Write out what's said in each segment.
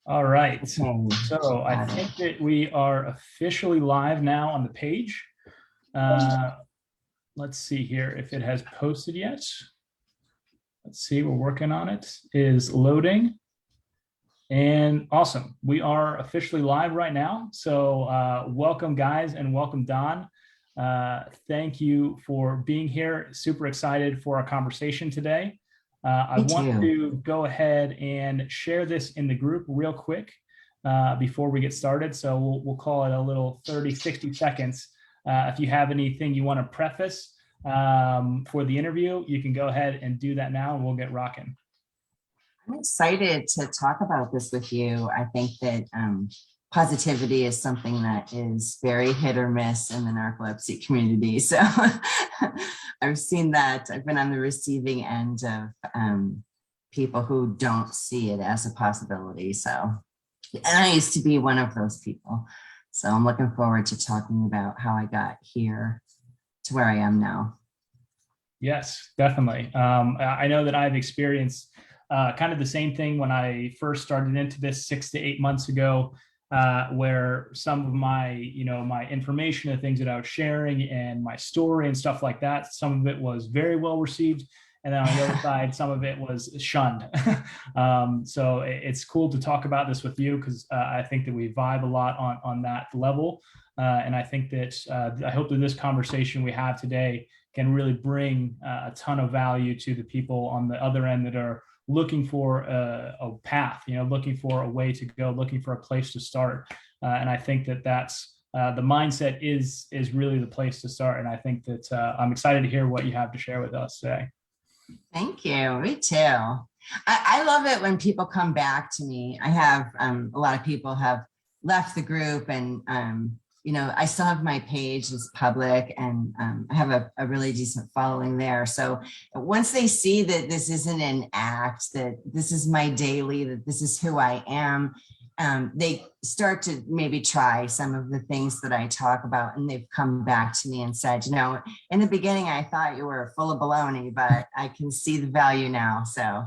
All right. Okay, So I got think it. that we are officially live now on the page. Uh, let's see here if it has posted yet. Let's see, we're working on it. It is loading. And awesome. We are officially live right now. So welcome, guys, and welcome, Don. Thank you for being here. Super excited for our conversation today. I Me want too. to go ahead and share this in the group real quick before we get started. So we'll call it a little 30, 60 seconds. If you have anything you want to preface for the interview, you can go ahead and do that now and we'll get rocking. I'm excited to talk about this with you. I think that positivity is something that is very hit or miss in the narcolepsy community. So I've seen that. I've been on the receiving end of people who don't see it as a possibility. So, and I used to be one of those people. So I'm looking forward to talking about how I got here to where I am now. Yes, definitely. I know that I've experienced kind of the same thing when I first started into this 6 to 8 months ago, where some of my, my information and things that I was sharing and my story and stuff like that, some of it was very well received. And then on the other side, some of it was shunned. So it's cool to talk about this with you because I think that we vibe a lot on that level. And I think that I hope that this conversation we have today can really bring a ton of value to the people on the other end that are looking for a path, looking for a way to go, looking for a place to start. And I think that that's the mindset is really the place to start. And I think that I'm excited to hear what you have to share with us today. Thank you. Me too. I love it when people come back to me. I have a lot of people have left the group and I still have my page is public and I have a really decent following there. So once they see that this isn't an act, that this is my daily, that this is who I am, they start to maybe try some of the things that I talk about. And they've come back to me and said, in the beginning, I thought you were full of baloney, but I can see the value now. So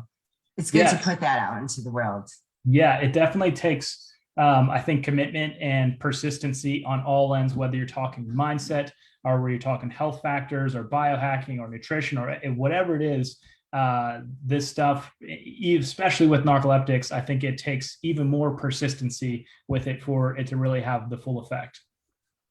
it's good to Yes. put that out into the world. Yeah, it definitely takes, I think, commitment and persistency on all ends, whether you're talking mindset or where you're talking health factors or biohacking or nutrition or whatever it is. This stuff, especially with narcoleptics, I think it takes even more persistency with it for it to really have the full effect.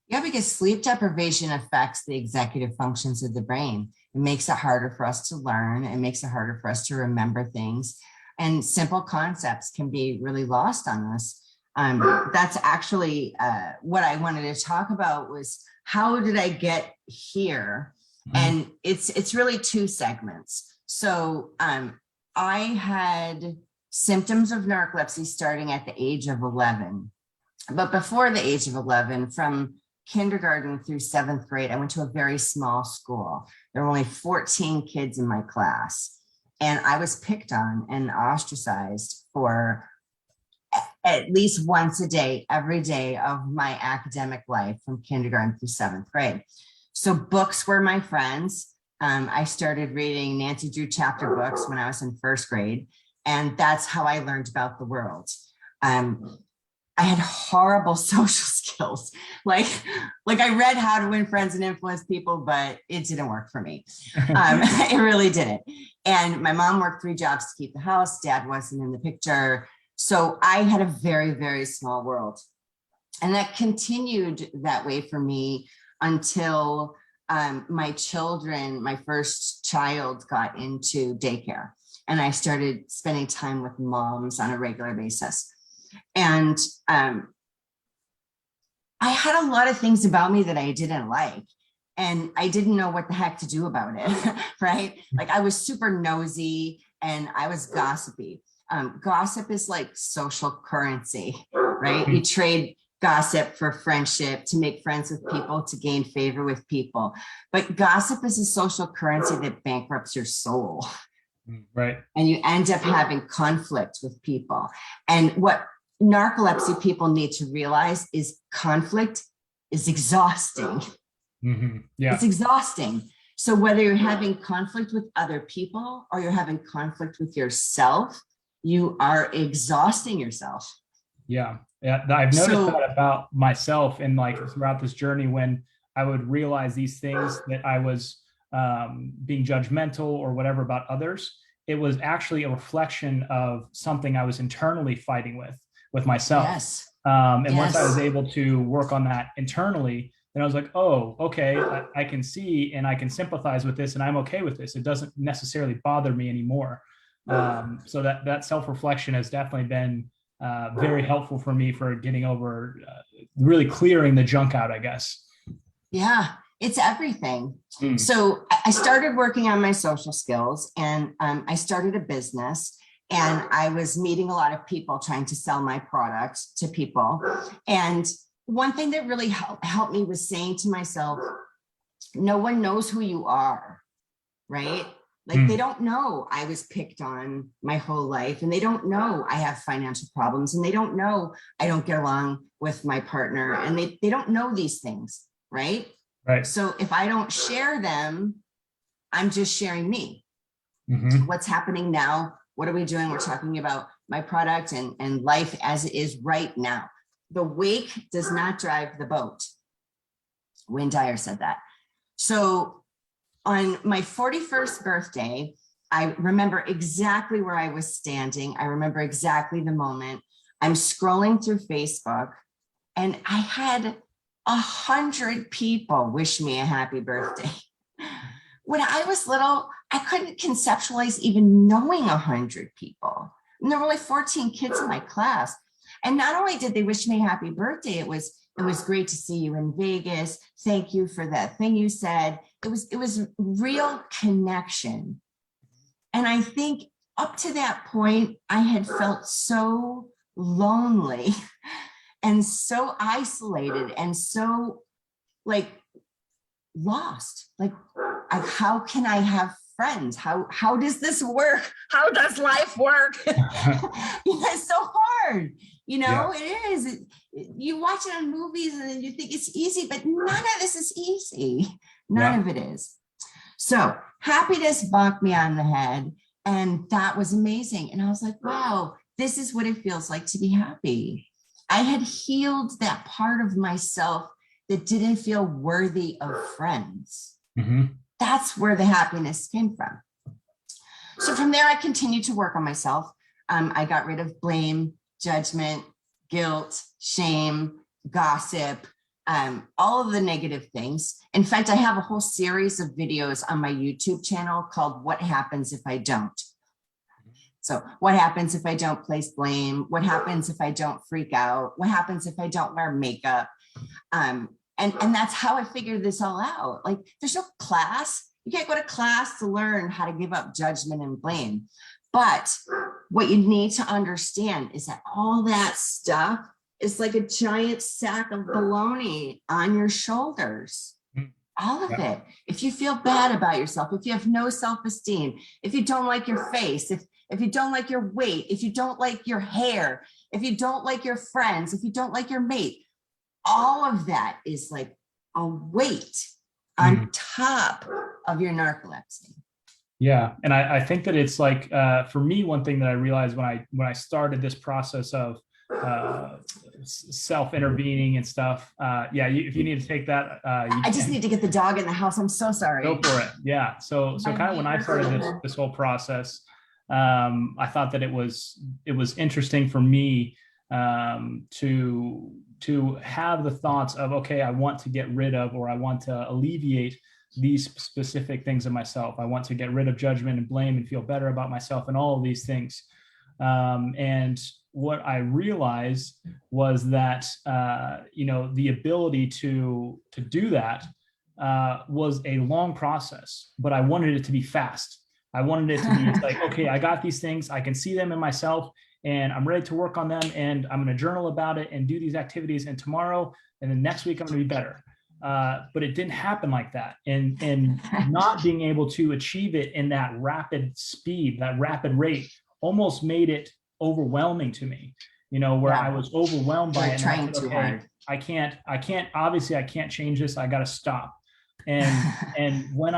Yeah, because sleep deprivation affects the executive functions of the brain. It makes it harder for us to learn. It makes it harder for us to remember things. And simple concepts can be really lost on us. That's actually what I wanted to talk about was how did I get here? And it's really two segments. So I had symptoms of narcolepsy starting at the age of 11. But before the age of 11, from kindergarten through 7th grade, I went to a very small school. There were only 14 kids in my class. And I was picked on and ostracized for at least once a day, every day of my academic life from kindergarten through 7th grade. So books were my friends. I started reading Nancy Drew chapter books when I was in 1st grade. And that's how I learned about the world. I had horrible social skills. Like I read How to Win Friends and Influence People, but it didn't work for me. It really didn't. And my mom worked 3 jobs to keep the house. Dad wasn't in the picture. So I had a very, very small world. And that continued that way for me until my first child got into daycare. And I started spending time with moms on a regular basis. And I had a lot of things about me that I didn't like. And I didn't know what the heck to do about it, right? Like I was super nosy and I was gossipy. Gossip is like social currency, right? You trade gossip for friendship, to make friends with people, to gain favor with people. But gossip is a social currency that bankrupts your soul. Right. And you end up having conflict with people. And what narcolepsy people need to realize is conflict is exhausting. Yeah. It's exhausting. So whether you're having conflict with other people or you're having conflict with yourself, you are exhausting yourself. Yeah. Yeah. I've noticed So that about myself and like throughout this journey when I would realize these things that I was being judgmental or whatever about others. It was actually a reflection of something I was internally fighting with myself. yes, And once I was yes. able to work on that internally, then I was like, oh, okay, I can see and I can sympathize with this and I'm okay with this. It doesn't necessarily bother me anymore. So that self-reflection has definitely been very helpful for me for getting over, really clearing the junk out, I guess. Yeah, it's everything. Mm. So I started working on my social skills, and I started a business, and I was meeting a lot of people trying to sell my product to people. And one thing that really helped me was saying to myself, no one knows who you are, right? Like they Mm. don't know I was picked on my whole life, and they don't know I have financial problems, and they don't know I don't get along with my partner, and they don't know these things, right? Right. So if I don't share them, I'm just sharing me. Mm-hmm. What's happening now? What are we doing? We're talking about my product and life as it is right now. The wake does not drive the boat. Wayne Dyer said that. So on my 41st birthday, I remember exactly where I was standing. I remember exactly the moment. I'm scrolling through Facebook, and I had 100 people wish me a happy birthday. When I was little, I couldn't conceptualize even knowing 100 people. And there were only 14 kids in my class. And not only did they wish me a happy birthday, it was great to see you in Vegas. Thank you for that thing you said. It was real connection. And I think up to that point, I had felt so lonely and so isolated and so like lost. Like, how can I have friends? How does this work? How does life work? It's so hard. Yeah. It is. You watch it on movies and you think it's easy, but none of this is easy. None Yeah. of it is. So happiness bonked me on the head, and that was amazing. And I was like, wow, this is what it feels like to be happy. I had healed that part of myself that didn't feel worthy of friends. Mm-hmm. That's where the happiness came from. So from there, I continued to work on myself. I got rid of blame, judgment, guilt, shame, gossip, all of the negative things. In fact, I have a whole series of videos on my YouTube channel called What Happens If I Don't? So what happens if I don't place blame? What happens if I don't freak out? What happens if I don't wear makeup? And that's how I figured this all out. Like, there's no class. You can't go to class to learn how to give up judgment and blame. But what you need to understand is that all that stuff is like a giant sack of baloney on your shoulders. All of it. If you feel bad about yourself, if you have no self-esteem, if you don't like your face, if you don't like your weight, if you don't like your hair, if you don't like your friends, if you don't like your mate, all of that is like a weight on top of your narcolepsy. Yeah. And I think that it's like, for me, one thing that I realized when I started this process of self-intervening and stuff, if you need to take that, I just need to get the dog in the house. I'm so sorry. go for it. Yeah. So kind of when I started this whole process, I thought that it was interesting for me to have the thoughts of, okay, I want to get rid of, or I want to alleviate these specific things in myself. I want to get rid of judgment and blame and feel better about myself and all of these things. And what I realized was that, the ability to do that was a long process, but I wanted it to be fast. I wanted it to be like, okay, I got these things, I can see them in myself, and I'm ready to work on them, and I'm going to journal about it and do these activities, and tomorrow and then next week I'm going to be better. But it didn't happen like that, and not being able to achieve it in that rapid speed, that rapid rate, almost made it overwhelming to me, where I was overwhelmed by it. Trying too hard. I can't, obviously I can't change this. I got to stop. And when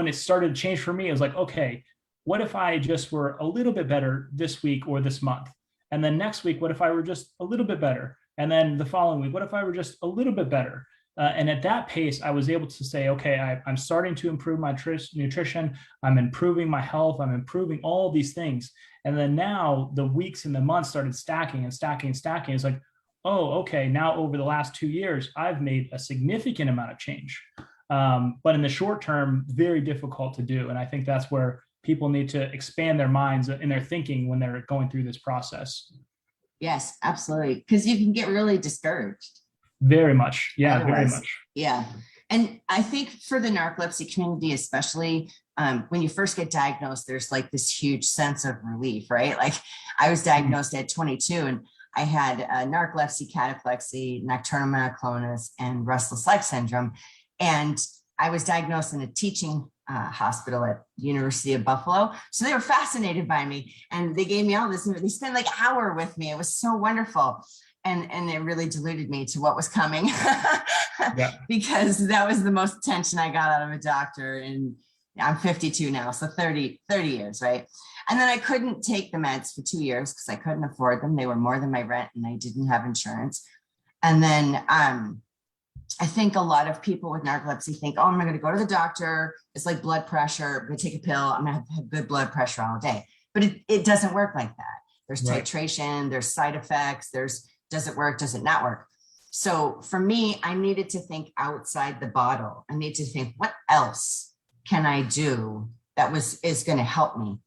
it started to change for me, it was like, okay, what if I just were a little bit better this week or this month? And then next week, what if I were just a little bit better? And then the following week, what if I were just a little bit better? And at that pace, I was able to say, okay, I'm starting to improve my nutrition. I'm improving my health. I'm improving all these things. And then now the weeks and the months started stacking and stacking and stacking. It's like, oh, okay, now over the last 2 years, I've made a significant amount of change. But in the short term, very difficult to do. And I think that's where people need to expand their minds and their thinking when they're going through this process. Yes, absolutely. Because you can get really discouraged. Very much. Yeah, Otherwise, very much. Yeah. And I think for the narcolepsy community, especially when you first get diagnosed, there's like this huge sense of relief, right? Like I was diagnosed at 22 and I had narcolepsy, cataplexy, nocturnal myoclonus, and restless leg syndrome. And I was diagnosed in a teaching hospital at University of Buffalo. So they were fascinated by me and they gave me all this. They spent like an hour with me. It was so wonderful. And it really deluded me to what was coming because that was the most attention I got out of a doctor. And I'm 52 now, so 30 years, right? And then I couldn't take the meds for 2 years because I couldn't afford them. They were more than my rent and I didn't have insurance. And then I think a lot of people with narcolepsy think, oh, I'm going to go to the doctor. It's like blood pressure. I'm going to take a pill. I'm going to have good blood pressure all day. But it doesn't work like that. There's titration, there's side effects, does it work? Does it not work? So for me, I needed to think outside the bottle. I need to think, what else can I do that is going to help me?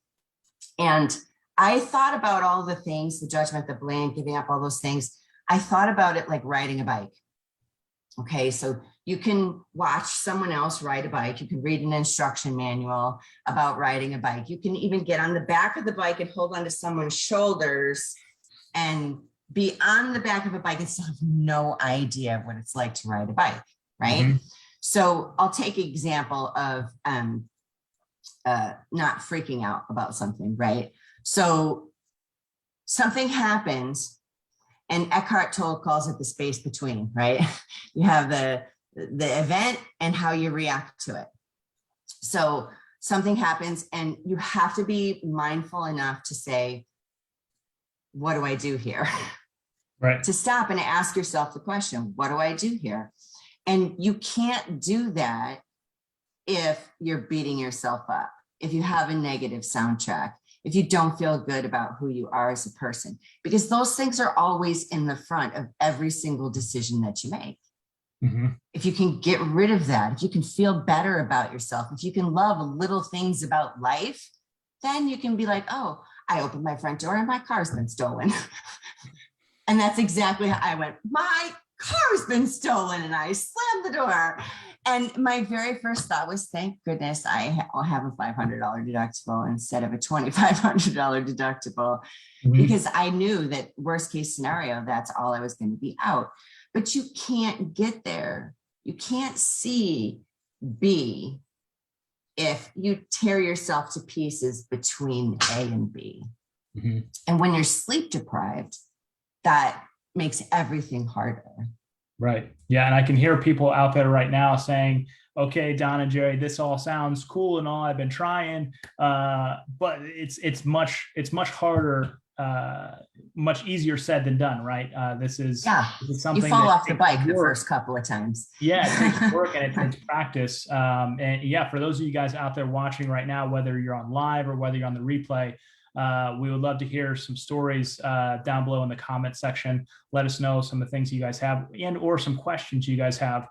And I thought about all the things, the judgment, the blame, giving up all those things. I thought about it like riding a bike. Okay, so you can watch someone else ride a bike. You can read an instruction manual about riding a bike. You can even get on the back of the bike and hold onto someone's shoulders and be on the back of a bike and still have no idea what it's like to ride a bike, right? Mm-hmm. So I'll take an example of not freaking out about something, right? So something happens, and Eckhart Tolle calls it the space between, right? You have the event and how you react to it. So something happens and you have to be mindful enough to say, what do I do here? Right. To stop and ask yourself the question, what do I do here? And you can't do that if you're beating yourself up, if you have a negative soundtrack, if you don't feel good about who you are as a person, because those things are always in the front of every single decision that you make. Mm-hmm. If you can get rid of that, if you can feel better about yourself, if you can love little things about life, then you can be like, oh, I opened my front door and my car's been stolen. And that's exactly how I went, my car's been stolen, and I slammed the door. And my very first thought was, thank goodness I'll have a $500 deductible instead of a $2,500 deductible, because I knew that worst case scenario, that's all I was going to be out. But you can't get there. You can't see B if you tear yourself to pieces between A and B. Mm-hmm. And when you're sleep deprived, that makes everything harder. Right. Yeah. And I can hear people out there right now saying, okay, Don and Jerry, this all sounds cool and all, I've been trying, but it's much harder, much easier said than done. Right. This is something you fall off the bike the first couple of times. Yeah. It takes work and it's practice. And yeah, for those of you guys out there watching right now, whether you're on live or whether you're on the replay, we would love to hear some stories down below in the comment section. Let us know some of the things you guys have and or some questions you guys have,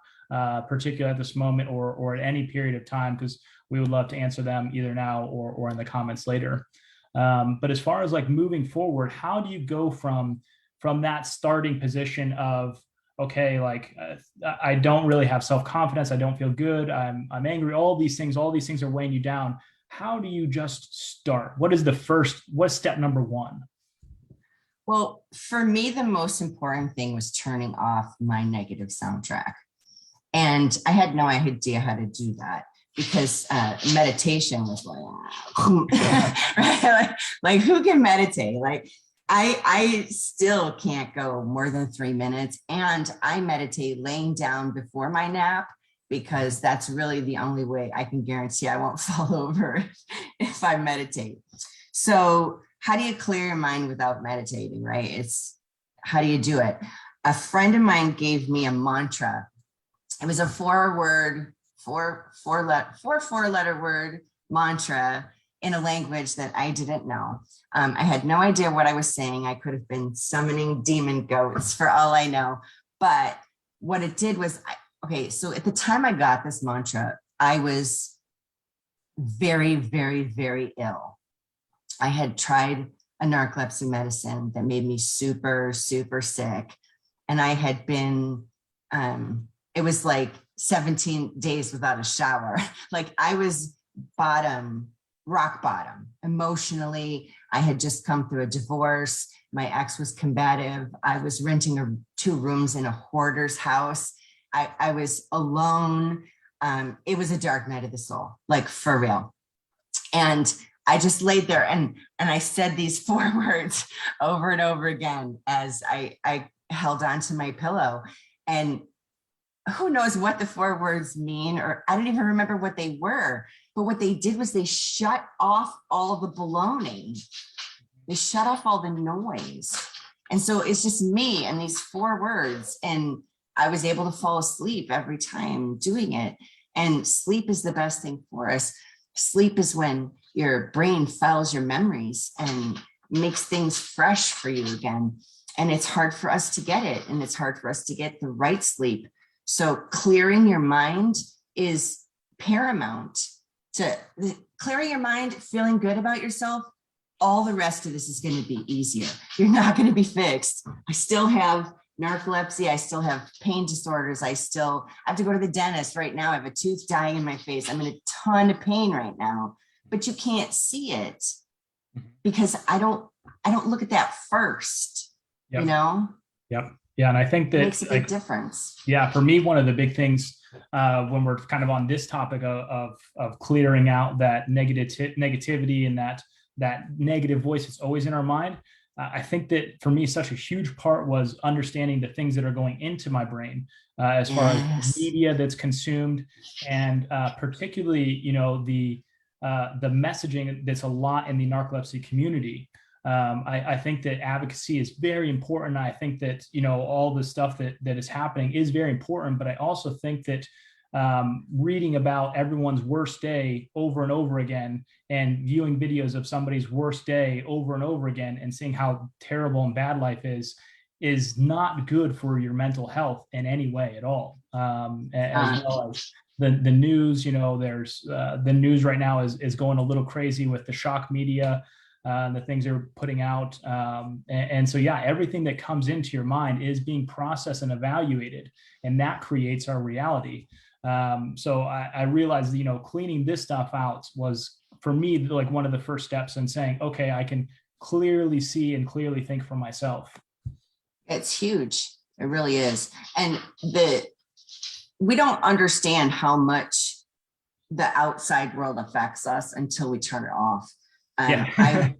particularly at this moment or at any period of time, because we would love to answer them either now or in the comments later. But as far as like moving forward, how do you go from that starting position of, okay, like I don't really have self-confidence, I don't feel good, I'm angry, all these things are weighing you down. How do you just start? What's step number one? Well, for me, the most important thing was turning off my negative soundtrack. And I had no idea how to do that because meditation was like, right? like who can meditate? Like I still can't go more than 3 minutes. And I meditate laying down before my nap, because that's really the only way I can guarantee I won't fall over if I meditate. So how do you clear your mind without meditating, right? It's how do you do it? A friend of mine gave me a mantra. It was a four-letter word mantra in a language that I didn't know. I had no idea what I was saying. I could have been summoning demon goats for all I know. But what it did was, so at the time I got this mantra, I was very, very, very ill. I had tried a narcolepsy medicine that made me super, super sick. And I had been, it was like 17 days without a shower. Like I was rock bottom emotionally. I had just come through a divorce. My ex was combative. I was renting 2 rooms in a hoarder's house. I was alone. It was a dark night of the soul, like for real. And I just laid there and I said these 4 words over and over again as I held onto my pillow. And who knows what the 4 words mean, or I don't even remember what they were. But what they did was they shut off all the baloney. They shut off all the noise. And so it's just me and these 4 words. And I was able to fall asleep every time doing it. And sleep is the best thing for us. Sleep is when your brain files your memories and makes things fresh for you again. And it's hard for us to get it. And it's hard for us to get the right sleep. So clearing your mind is paramount to clearing your mind, feeling good about yourself. All the rest of this is going to be easier. You're not going to be fixed. I still have narcolepsy. I still have pain disorders. I have to go to the dentist right now. I have a tooth dying in my face. I'm in a ton of pain right now, but you can't see it because I don't look at that first, Yep. you know? Yep. Yeah. And I think that it makes a big difference. Yeah. For me, one of the big things when we're kind of on this topic of clearing out that negativity and that negative voice that's always in our mind, I think that for me, such a huge part was understanding the things that are going into my brain as far as media that's consumed, and particularly, the messaging that's a lot in the narcolepsy community. I think that advocacy is very important. I think that, all the stuff that is happening is very important, but I also think that reading about everyone's worst day over and over again and viewing videos of somebody's worst day over and over again and seeing how terrible and bad life is not good for your mental health in any way at all. As well as the news, there's the news right now is going a little crazy with the shock media, the things they're putting out. And so, yeah, everything that comes into your mind is being processed and evaluated, and that creates our reality. So I realized, cleaning this stuff out was, for me, like one of the first steps in saying, okay, I can clearly see and clearly think for myself. It's huge. It really is. And we don't understand how much the outside world affects us until we turn it off. Yeah.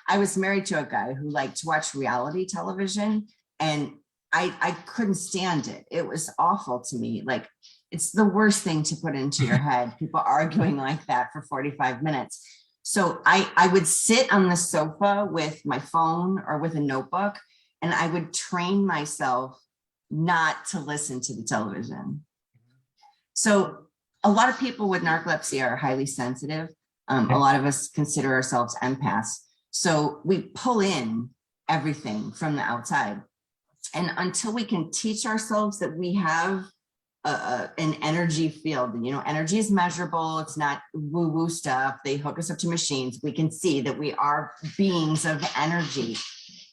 I was married to a guy who liked to watch reality television, and I couldn't stand it. It was awful to me. Like, it's the worst thing to put into your head, people arguing like that for 45 minutes. So I would sit on the sofa with my phone or with a notebook, and I would train myself not to listen to the television. So a lot of people with narcolepsy are highly sensitive. A lot of us consider ourselves empaths. So we pull in everything from the outside. And until we can teach ourselves that we have an energy field, energy is measurable. It's not woo-woo stuff. They hook us up to machines. We can see that we are beings of energy.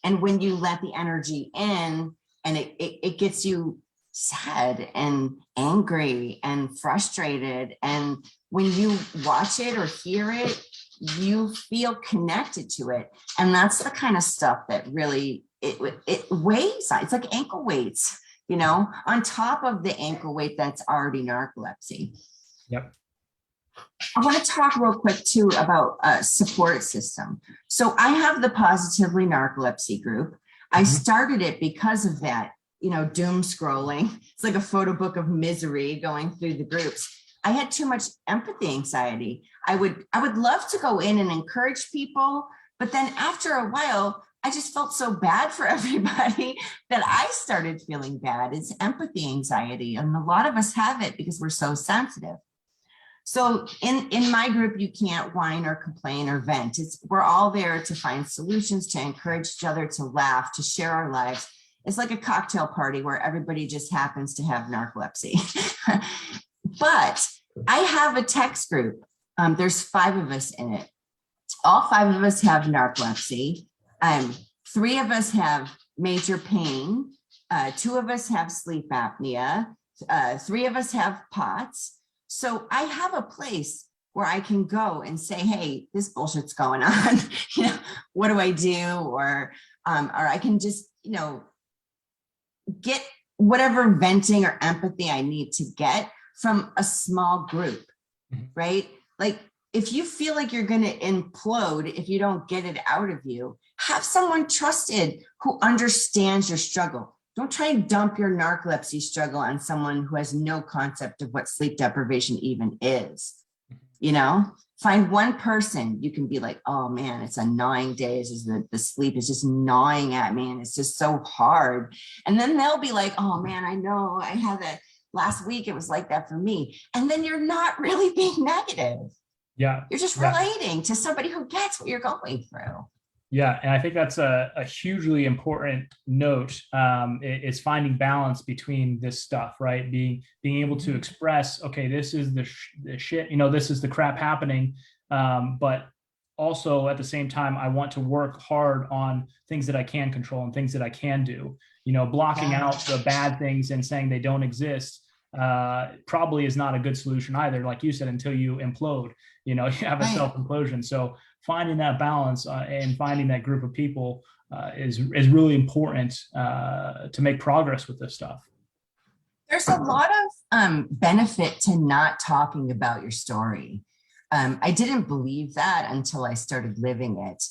And when you let the energy in, and it gets you sad and angry and frustrated, and when you watch it or hear it, you feel connected to it. And that's the kind of stuff that really, it weighs. It's like ankle weights, on top of the ankle weight that's already narcolepsy. Yep. I want to talk real quick too about a support system. So I have the Positively Narcolepsy group. I started it because of that, doom scrolling. It's like a photo book of misery going through the groups. I had too much empathy anxiety. I would love to go in and encourage people, But then after a while, I just felt so bad for everybody that I started feeling bad. It's empathy anxiety. And a lot of us have it because we're so sensitive. So in my group, you can't whine or complain or vent. We're all there to find solutions, to encourage each other, to laugh, to share our lives. It's like a cocktail party where everybody just happens to have narcolepsy. But I have a text group. There's 5 of us in it. All 5 of us have narcolepsy. 3 of us have major pain. 2 of us have sleep apnea. 3 of us have POTS. So I have a place where I can go and say, hey, this bullshit's going on. What do I do? Or I can just, get whatever venting or empathy I need to get from a small group, right? Like if you feel like you're going to implode if you don't get it out of you, have someone trusted who understands your struggle. Don't try and dump your narcolepsy struggle on someone who has no concept of what sleep deprivation even is. Find one person you can be like, oh man, it's a gnawing day. It's just the sleep is just gnawing at me and it's just so hard. And then they'll be like, oh man, I know I had that last week. It was like that for me. And then you're not really being negative. Yeah. You're just relating to somebody who gets what you're going through. Yeah, and I think that's a hugely important note. Is finding balance between this stuff, right? Being able to express, okay, this is the shit, this is the crap happening, but also at the same time, I want to work hard on things that I can control and things that I can do. Blocking out the bad things and saying they don't exist probably is not a good solution either. Like you said, until you implode, you have a self-implosion. So finding that balance and finding that group of people is really important to make progress with this stuff. There's a lot of benefit to not talking about your story. I didn't believe that until I started living it.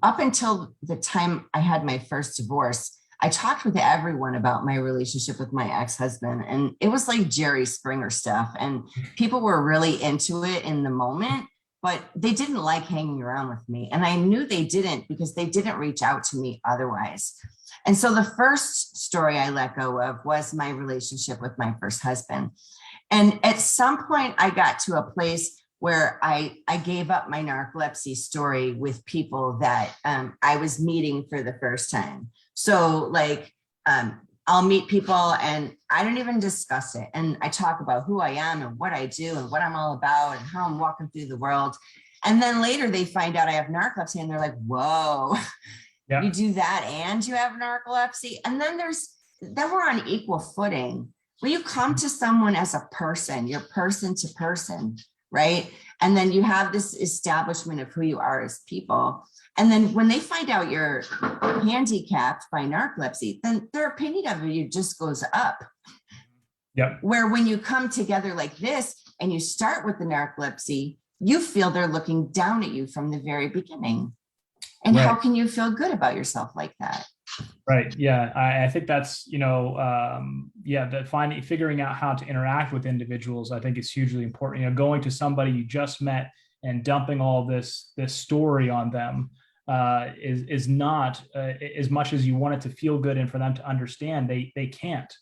Up until the time I had my first divorce, I talked with everyone about my relationship with my ex-husband, and it was like Jerry Springer stuff. And people were really into it in the moment, but they didn't like hanging around with me. And I knew they didn't because they didn't reach out to me otherwise. And so the first story I let go of was my relationship with my first husband. And at some point I got to a place where I gave up my narcolepsy story with people that I was meeting for the first time. So like, I'll meet people and I don't even discuss it. And I talk about who I am and what I do and what I'm all about and how I'm walking through the world. And then later they find out I have narcolepsy and they're like, whoa, you do that and you have narcolepsy. And then we're on equal footing. When you come to someone as a person, you're person to person, right? And then you have this establishment of who you are as people. And then when they find out you're handicapped by narcolepsy, then their opinion of you just goes up. Yep. Where when you come together like this and you start with the narcolepsy, you feel they're looking down at you from the very beginning. And how can you feel good about yourself like that? Right. Yeah. I think that's, figuring out how to interact with individuals, I think is hugely important. Going to somebody you just met and dumping all this story on them is not as much as you want it to feel good and for them to understand. They can't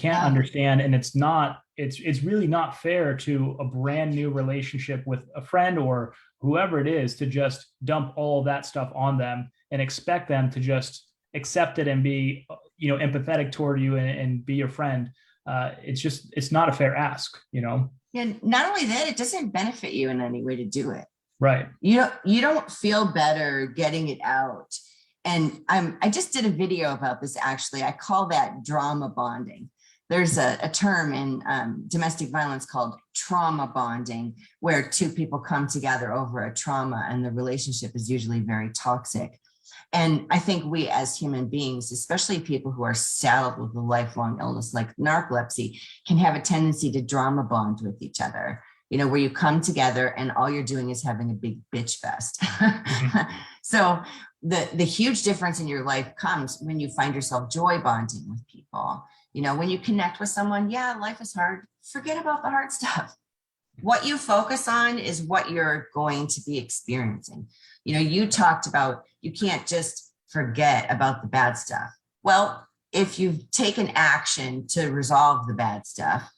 understand. And it's really not fair to a brand new relationship with a friend or whoever it is to just dump all that stuff on them and expect them to just accept it and be, empathetic toward you and be your friend. It's not a fair ask, Yeah, not only that, it doesn't benefit you in any way to do it. Right. You don't feel better getting it out. And I just did a video about this, actually. I call that drama bonding. There's a term in domestic violence called trauma bonding, where 2 people come together over a trauma and the relationship is usually very toxic. And I think we as human beings, especially people who are saddled with a lifelong illness like narcolepsy, can have a tendency to drama bond with each other, where you come together and all you're doing is having a big bitch fest. Mm-hmm. So the huge difference in your life comes when you find yourself joy bonding with people. When you connect with someone, life is hard. Forget about the hard stuff. what you focus on is what you're going to be experiencing. You know, you talked about you can't just forget about the bad stuff. Well, if you've taken action to resolve the bad stuff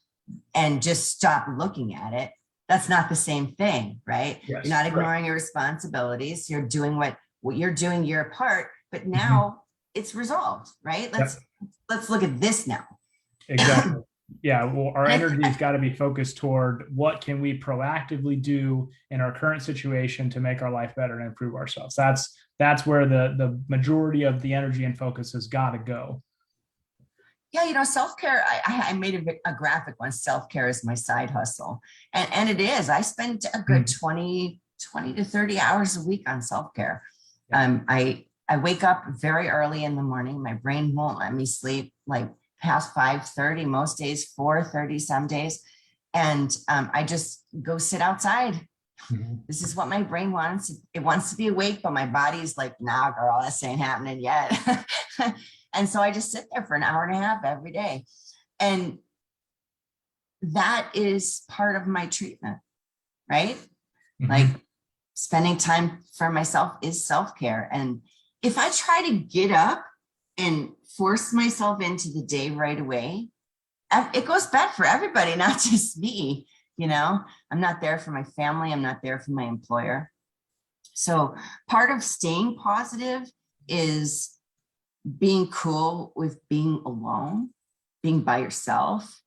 and just stop looking at it, that's not the same thing, right? Yes. You're not Right. ignoring your responsibilities. You're doing what you're doing your part, but now it's resolved, right? Let's look at this now. Exactly. Yeah. Well, our energy's got to be focused toward what can we proactively do in our current situation to make our life better and improve ourselves. That's where the majority of the energy and focus has got to go. Yeah, you know, self-care, I made a graphic one. Self-care is my side hustle. And it is. I spend a good 20 to 30 hours a week on self-care. I wake up very early in the morning. My brain won't let me sleep like past 5:30, most days, 4:30 some days. And I just go sit outside. This is what my brain wants. It wants to be awake, but my body's like, nah, girl, this ain't happening yet. And so I just sit there for an hour and a half every day. And that is part of my treatment, right? Like spending time for myself is self-care. And if I try to get up and force myself into the day right away, it goes bad for everybody, not just me. You know, I'm not there for my family. I'm not there for my employer. So part of staying positive is being cool with being alone, being by yourself,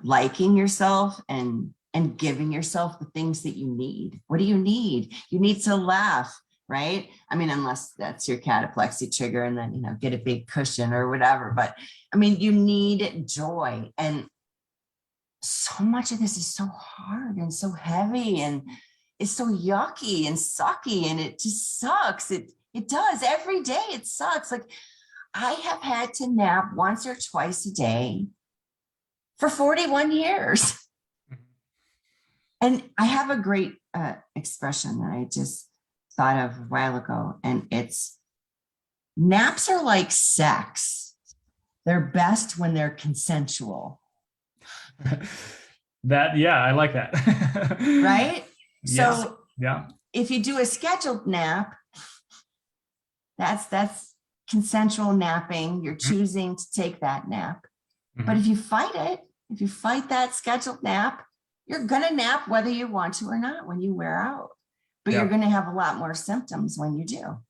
liking yourself, and giving yourself the things that you need. What do you need? You need to laugh, right? I mean, unless that's your cataplexy trigger, and then, you know, get a big cushion or whatever. But I mean, you need joy. And so much of this is so hard and so heavy, and it's so yucky and sucky, and it just sucks. It does every day. It sucks. Like, I have had to nap once or twice a day for 41 years. And I have a great expression that I just thought of a while ago, and it's naps are like sex. They're best when they're consensual. I like that. Right? Yes. So yeah. If you do a scheduled nap, that's consensual napping. You're choosing to take that nap. But if you fight it, if you fight that scheduled nap, you're going to nap whether you want to or not when you wear out. But you're going to have a lot more symptoms when you do.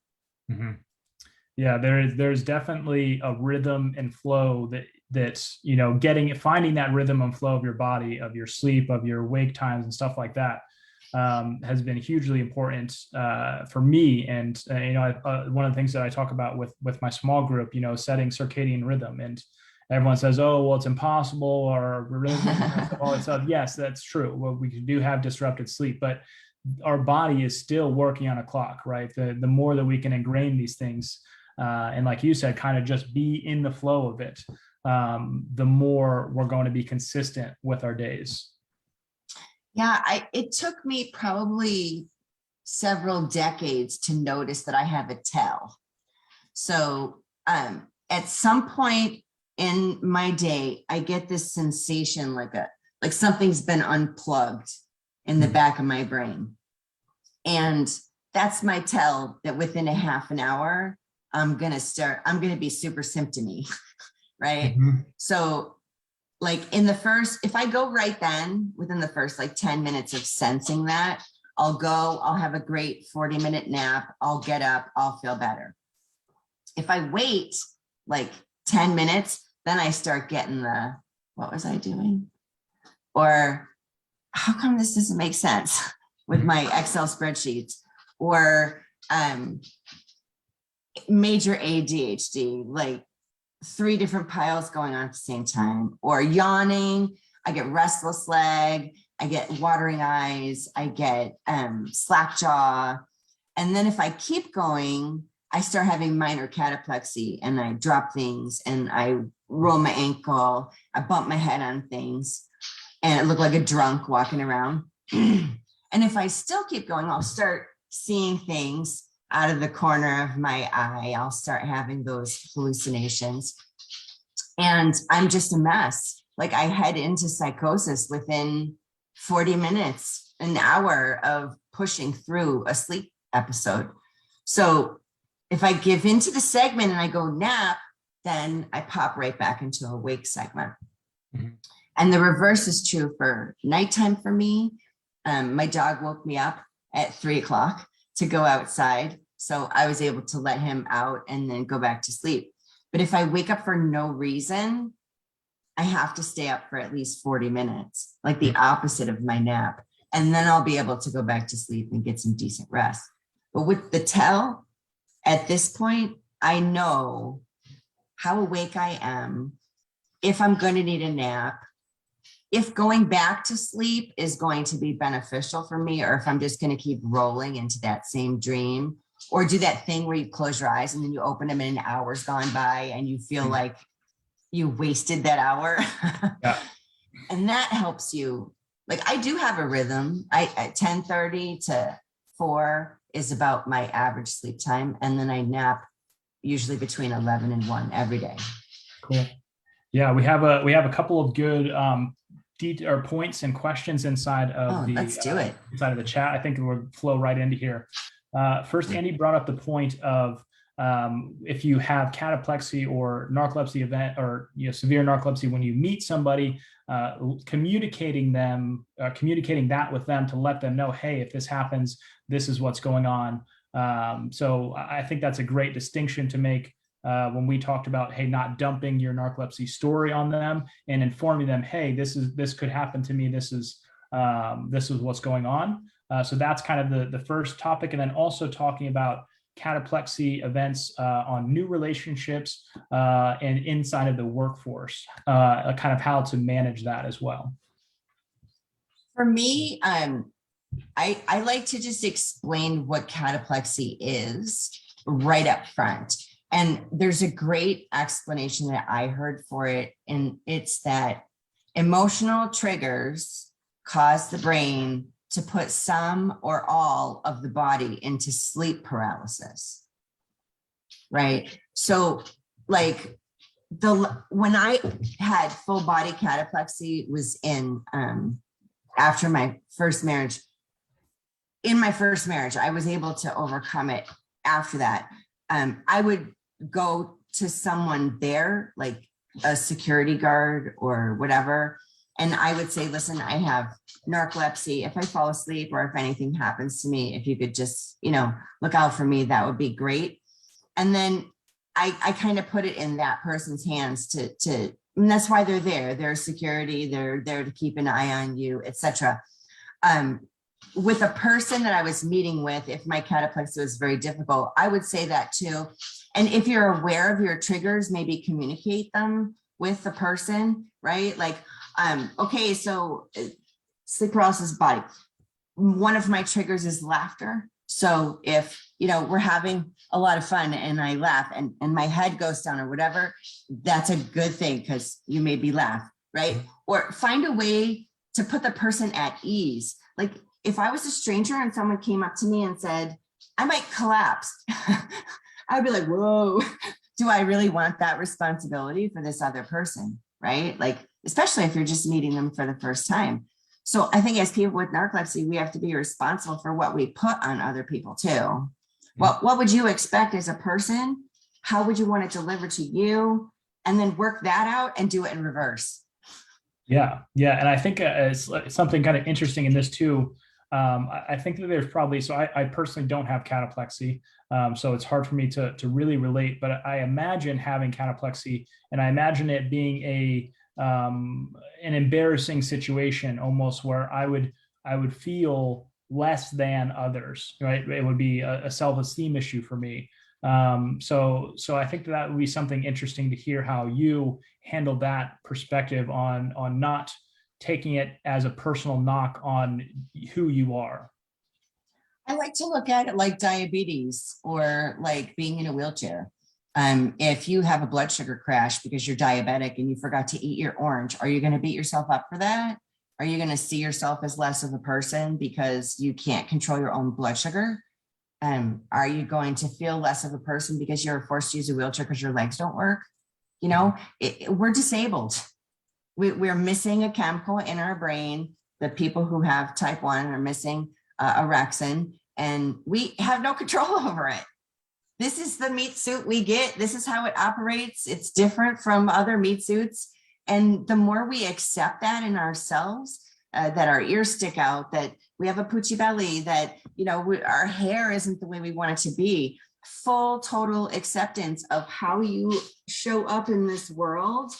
Yeah, there's definitely a rhythm and flow that's, you know, finding that rhythm and flow of your body, of your sleep, of your wake times and stuff like that. Has been hugely important for me. And, you know, one of the things that I talk about with my small group, you know, setting circadian rhythm. And everyone says, oh, well, it's impossible, or we're really all that stuff. Yes, that's true. Well, we do have disrupted sleep, but our body is still working on a clock, right? The more that we can ingrain these things, and like you said, kind of just be in the flow of it, the more we're going to be consistent with our days. Yeah, it took me probably several decades to notice that I have a tell. So at some point in my day, I get this sensation like something's been unplugged in the back of my brain. And that's my tell that within a half an hour, I'm going to be super symptomy, right? So like if I go right then, within the first like 10 minutes of sensing that, I'll have a great 40-minute nap. I'll get up, I'll feel better. If I wait like 10 minutes, then I start getting what was I doing? Or how come this doesn't make sense with my Excel spreadsheets? Or major ADHD, like 3 different piles going on at the same time, or yawning. I get restless leg. I get watering eyes. I get slack jaw. And then if I keep going, I start having minor cataplexy, and I drop things, and I roll my ankle. I bump my head on things, and I look like a drunk walking around. And if I still keep going, I'll start seeing things out of the corner of my eye. I'll start having those hallucinations, and I'm just a mess. Like I head into psychosis within 40 minutes, an hour of pushing through a sleep episode. So if I give into the segment and I go nap, then I pop right back into a wake segment. Mm-hmm. And the reverse is true for nighttime for me. My dog woke me up at 3 o'clock to go outside. So I was able to let him out and then go back to sleep. But if I wake up for no reason, I have to stay up for at least 40 minutes, like the opposite of my nap. And then I'll be able to go back to sleep and get some decent rest. But with the tell, at this point, I know how awake I am, if I'm going to need a nap, if going back to sleep is going to be beneficial for me, or if I'm just going to keep rolling into that same dream, or do that thing where you close your eyes and then you open them and an hour's gone by and you feel like you wasted that hour. Yeah. And that helps you. Like, I do have a rhythm. At 10:30 to 4 is about my average sleep time. And then I nap usually between 11 and 1 every day. Cool. Yeah, we have a couple of good or points and questions inside of let's do it. Inside of the chat. I think we'll flow right into here. First, Andy brought up the point of if you have cataplexy or narcolepsy event, or severe narcolepsy, when you meet somebody, communicating that with them to let them know, hey, if this happens, this is what's going on. So I think that's a great distinction to make when we talked about, hey, not dumping your narcolepsy story on them and informing them, hey, this could happen to me. This is what's going on. So that's kind of the first topic. And then also talking about cataplexy events on new relationships and inside of the workforce, kind of how to manage that as well. For me, I like to just explain what cataplexy is right up front. And there's a great explanation that I heard for it. And it's that emotional triggers cause the brain to put some or all of the body into sleep paralysis, right? So like when I had full body cataplexy was after my first marriage. In my first marriage, I was able to overcome it. After that, I would go to someone there, like a security guard or whatever, and I would say, listen, I have narcolepsy. If I fall asleep or if anything happens to me, if you could just, look out for me, that would be great. And then I kind of put it in that person's hands to, and that's why they're there. They're security. They're there to keep an eye on you, etc. With a person that I was meeting with, if my cataplexy was very difficult, I would say that too. And if you're aware of your triggers, maybe communicate them with the person, right? Like, okay, so sleep paralysis body. One of my triggers is laughter. So if, we're having a lot of fun and I laugh and my head goes down or whatever, that's a good thing because you made me laugh, right? Or find a way to put the person at ease. Like if I was a stranger and someone came up to me and said, I might collapse, I'd be like, whoa, do I really want that responsibility for this other person, right? Like, especially if you're just meeting them for the first time. So I think as people with narcolepsy, we have to be responsible for what we put on other people too. What would you expect as a person? How would you want it delivered to you? And then work that out and do it in reverse. Yeah. And I think it's something kind of interesting in this too. I think that there's probably, so I personally don't have cataplexy. So it's hard for me to really relate, but I imagine having cataplexy and I imagine it being an embarrassing situation almost where I would feel less than others, right? It would be a self-esteem issue for me. So I think that would be something interesting to hear how you handle that perspective on not taking it as a personal knock on who you are. I like to look at it like diabetes or like being in a wheelchair. If you have a blood sugar crash because you're diabetic and you forgot to eat your orange, are you going to beat yourself up for that? Are you going to see yourself as less of a person because you can't control your own blood sugar? Are you going to feel less of a person because you're forced to use a wheelchair because your legs don't work? We're disabled. We're missing a chemical in our brain the people who have type 1 are missing orexin, and we have no control over it. This is the meat suit we get. This is how it operates. It's different from other meat suits. And the more we accept that in ourselves, that our ears stick out, that we have a poochy belly, that, our hair isn't the way we want it to be, full total acceptance of how you show up in this world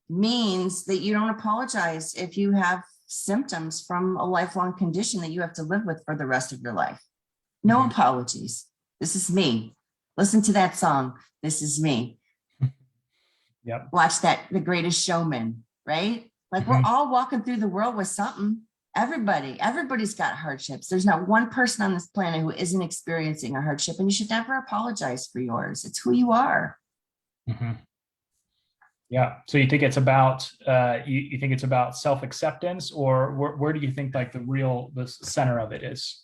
means that you don't apologize if you have symptoms from a lifelong condition that you have to live with for the rest of your life. No apologies. This is me. Listen to that song. This is me. Yep. Watch that, The Greatest Showman, right? Like we're all walking through the world with something. Everybody's got hardships. There's not one person on this planet who isn't experiencing a hardship, and you should never apologize for yours. It's who you are. Mm-hmm. Yeah. So you think it's about you think it's about self-acceptance, or where do you think like the center of it is?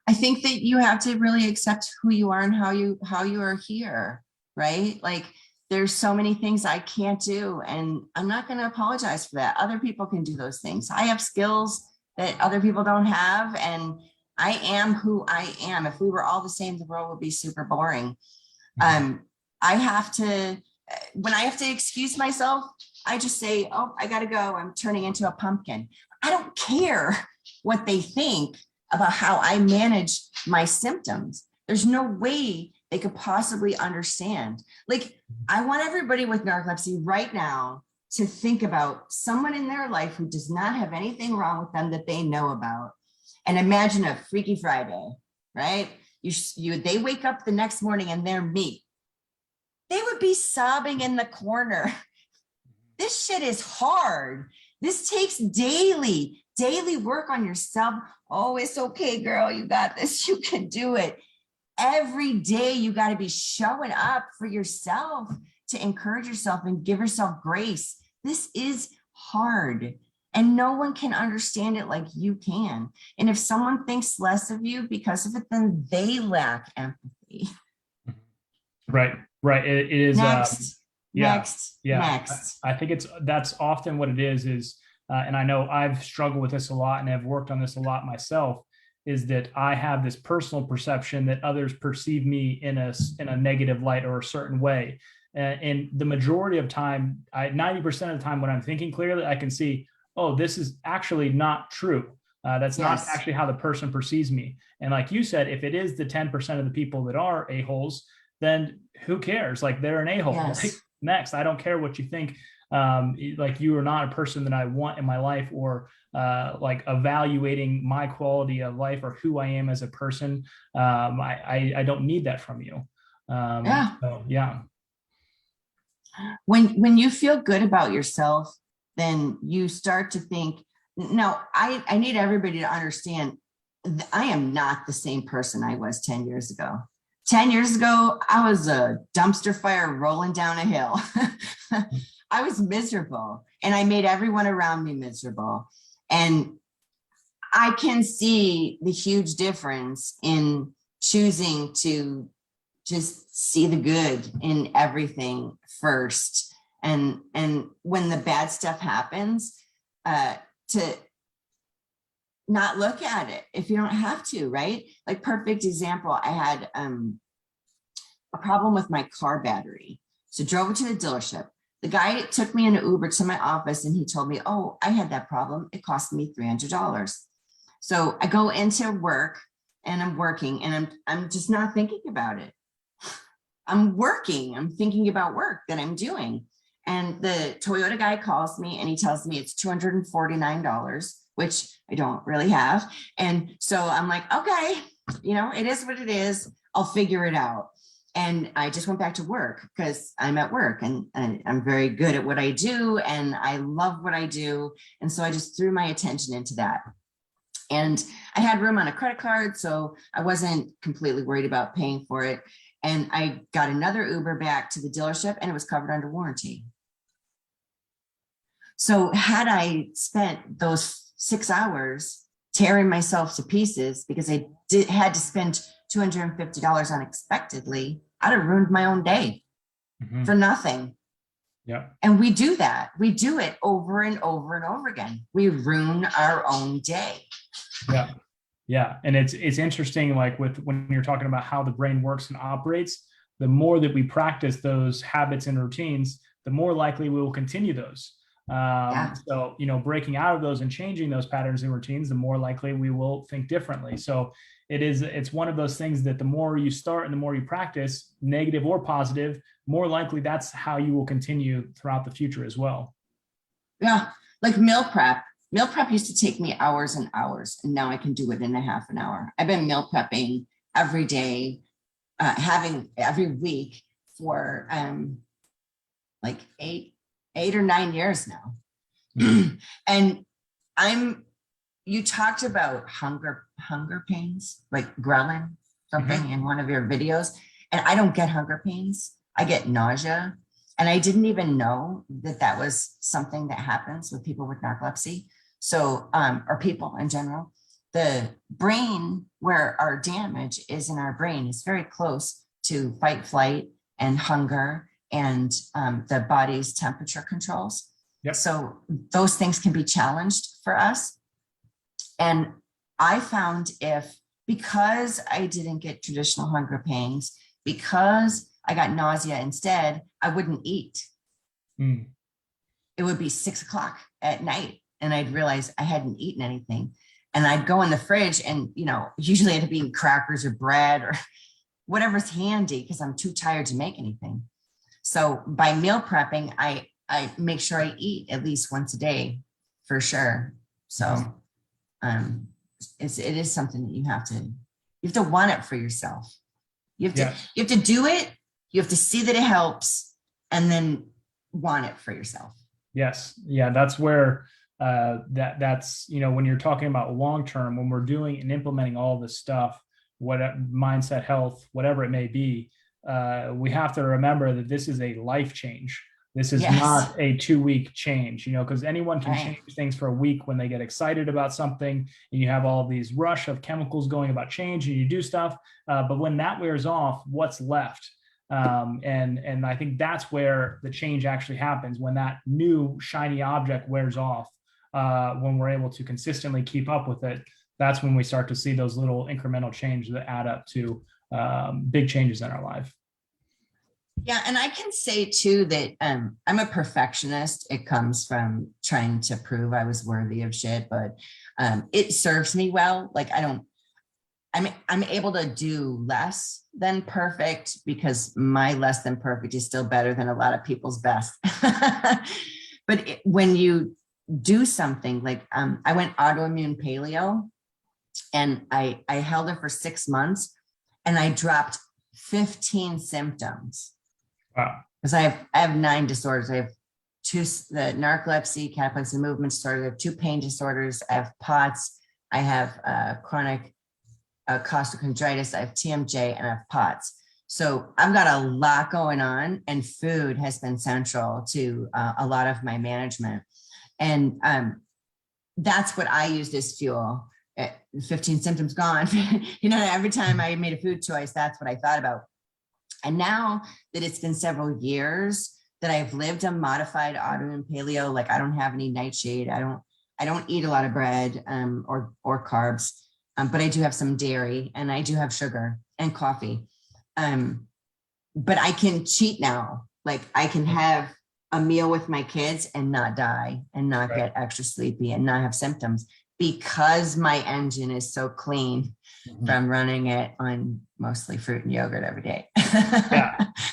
I think that you have to really accept who you are and how you are here, right? Like there's so many things I can't do, and I'm not going to apologize for that. Other people can do those things. I have skills that other people don't have, and I am who I am. If we were all the same, the world would be super boring. I have to, when I have to excuse myself, I just say, oh, I got to go. I'm turning into a pumpkin. I don't care what they think about how I manage my symptoms. There's no way they could possibly understand. Like, I want everybody with narcolepsy right now to think about someone in their life who does not have anything wrong with them that they know about. And imagine a Freaky Friday, right? They wake up the next morning and they're me. They would be sobbing in the corner. This shit is hard. This takes daily work on yourself. Oh, it's okay, girl. You got this. You can do it. Every day you got to be showing up for yourself, to encourage yourself and give yourself grace. This is hard, and no one can understand it like you can. And if someone thinks less of you because of it, then they lack empathy. Right. It is. Next. I think that's often what it is, and I know I've struggled with this a lot and have worked on this a lot myself, is that I have this personal perception that others perceive me in a negative light or a certain way. And the majority of time, 90% of the time when I'm thinking clearly, I can see, oh, this is actually not true. That's not actually how the person perceives me. And like you said, if it is the 10% of the people that are a-holes, then who cares? Like, they're an a-hole. Yes. Like, next, I don't care what you think. Like, you are not a person that I want in my life, or like evaluating my quality of life or who I am as a person. I don't need that from you. Yeah. When you feel good about yourself, then you start to think, no, I need everybody to understand I am not the same person I was 10 years ago. 10 years ago, I was a dumpster fire rolling down a hill. I was miserable, and I made everyone around me miserable. And I can see the huge difference in choosing to just see the good in everything first. And when the bad stuff happens, to not look at it if you don't have to, right? Like, perfect example, I had a problem with my car battery. So drove it to the dealership. The guy took me in an Uber to my office, and he told me, oh, I had that problem. It cost me $300. So I go into work, and I'm working, and I'm just not thinking about it. I'm working. I'm thinking about work that I'm doing. And the Toyota guy calls me, and he tells me it's $249, which I don't really have. And so I'm like, okay, it is what it is. I'll figure it out. And I just went back to work because I'm at work, and I'm very good at what I do, and I love what I do. And so I just threw my attention into that. And I had room on a credit card, so I wasn't completely worried about paying for it. And I got another Uber back to the dealership, and it was covered under warranty. So had I spent those 6 hours tearing myself to pieces because I had to spend $250 unexpectedly, I'd have ruined my own day for nothing. Yeah. And we do that. We do it over and over and over again. We ruin our own day. Yeah. Yeah. And it's interesting, like with when you're talking about how the brain works and operates, the more that we practice those habits and routines, the more likely we will continue those. Yeah. So, you know, breaking out of those and changing those patterns and routines, the more likely we will think differently. So it's one of those things that the more you start and the more you practice, negative or positive, more likely that's how you will continue throughout the future as well. Yeah. Like meal prep. Meal prep used to take me hours and hours, and now I can do it in a half an hour. I've been meal prepping every day, having every week for like eight or 9 years now. And you talked about hunger pains, like ghrelin, something in one of your videos. And I don't get hunger pains. I get nausea. And I didn't even know that that was something that happens with people with narcolepsy. So, or people in general. The brain, where our damage is in our brain, is very close to fight, flight, and hunger, and the body's temperature controls. Yep. So those things can be challenged for us. And I found because I didn't get traditional hunger pains, because I got nausea instead, I wouldn't eat. It would be 6 o'clock at night, and I'd realize I hadn't eaten anything. And I'd go in the fridge and, you know, usually I'd be eating crackers or bread or whatever's handy because I'm too tired to make anything. So by meal prepping, I make sure I eat at least once a day for sure. So it is something that you have to want it for yourself. You have to do it. You have to see that it helps, and then want it for yourself. Yes. Yeah. That's where that's, you know, when you're talking about long-term, when we're doing and implementing all this stuff, what mindset, health, whatever it may be, we have to remember that this is a life change. This is not a 2-week change, you know, because anyone can change things for a week when they get excited about something, and you have all these rush of chemicals going about change, and you do stuff. But when that wears off, what's left? And I think that's where the change actually happens, when that new shiny object wears off. When we're able to consistently keep up with it, that's when we start to see those little incremental changes that add up to big changes in our life. Yeah, and I can say too that I'm a perfectionist. It comes from trying to prove I was worthy of shit, but it serves me well. Like I'm able to do less than perfect, because my less than perfect is still better than a lot of people's best. But when you do something like I went autoimmune paleo, and I held it for 6 months, and I dropped 15 symptoms. Wow. Because I have 9 disorders. I have 2, the narcolepsy, cataplexy movement disorder. I have 2 pain disorders. I have POTS. I have chronic costochondritis. I have TMJ, and I have POTS. So I've got a lot going on, and food has been central to a lot of my management. And that's what I used as fuel. 15 symptoms gone. You know, every time I made a food choice, that's what I thought about. And now that it's been several years that I've lived a modified autoimmune paleo, like I don't have any nightshade. I don't eat a lot of bread or carbs, but I do have some dairy, and I do have sugar and coffee. But I can cheat now. Like I can have a meal with my kids and not die, and not get extra sleepy, and not have symptoms, because my engine is so clean from running it on mostly fruit and yogurt every day.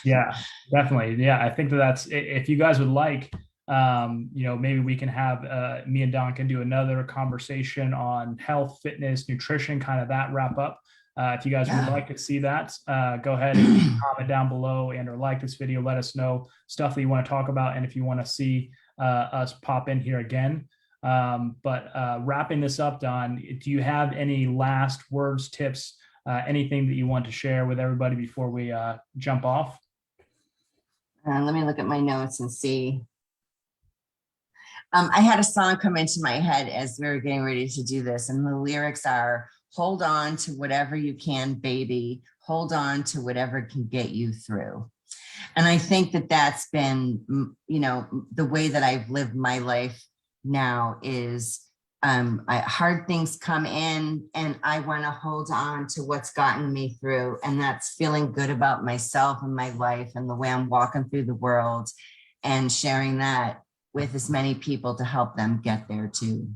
Yeah, definitely. Yeah, I think that's, if you guys would like, you know, maybe we can have me and Don can do another conversation on health, fitness, nutrition, kind of that wrap up. If you guys would like to see that, go ahead and comment down below and or like this video. Let us know stuff that you want to talk about, and if you want to see us pop in here again. But wrapping this up, Don, do you have any last words, tips, anything that you want to share with everybody before we jump off? Let me look at my notes and see. I had a song come into my head as we were getting ready to do this, and the lyrics are, hold on to whatever you can, baby. Hold on to whatever can get you through. And I think that that's been, you know, the way that I've lived my life now is hard things come in and I want to hold on to what's gotten me through. And that's feeling good about myself and my life and the way I'm walking through the world and sharing that with as many people to help them get there too.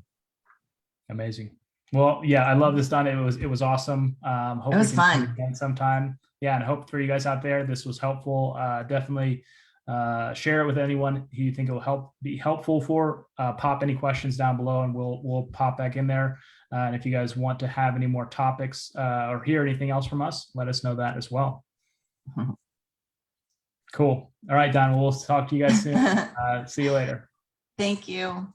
Amazing. Well, yeah, I love this, Donna. It was awesome. Hope It was we can do it fun. again sometime. Yeah, and I hope for you guys out there, this was helpful. Definitely share it with anyone who you think it will be helpful for. Pop any questions down below, and we'll pop back in there. And if you guys want to have any more topics or hear anything else from us, let us know that as well. Cool. All right, Don. We'll talk to you guys soon. See you later. Thank you.